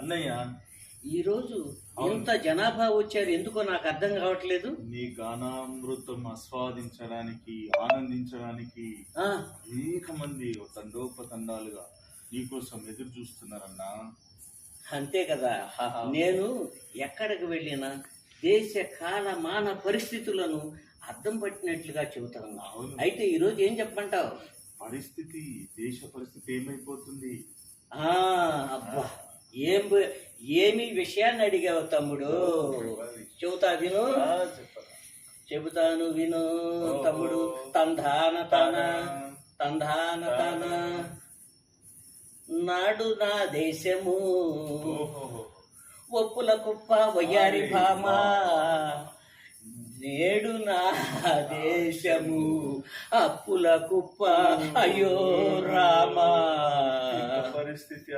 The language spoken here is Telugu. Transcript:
అన్నయ్య, ఈరోజు ఇంత జనాభా వచ్చారు, ఎందుకో నాకు అర్థం కావట్లేదు. నీ గానామృతం ఆస్వాదించడానికి, ఆనందించడానికి అనేక మంది తండోపతండాలుగా నీకోసం ఎదురు చూస్తున్నారన్నా. అంతే కదా. నేను ఎక్కడికి వెళ్ళినా దేశ కాల మాన పరిస్థితులను అర్థం పట్టినట్లుగా చెబుతాను. అయితే ఈరోజు ఏం చెప్పమంటావు? పరిస్థితి, దేశ పరిస్థితి ఏమైపోతుంది? అబ్బా, ఏమి విషయాన్ని అడిగావు తమ్ముడు? చెబుతాను విను తమ్ముడు. తంధాన తన తంధాన తన నాడు నా దేశము ఒప్పుల కుప్ప వయ్యారి భామ, నేడు నా దేశము అప్పుల కుప్ప అయ్యో రామా. పరిస్థితి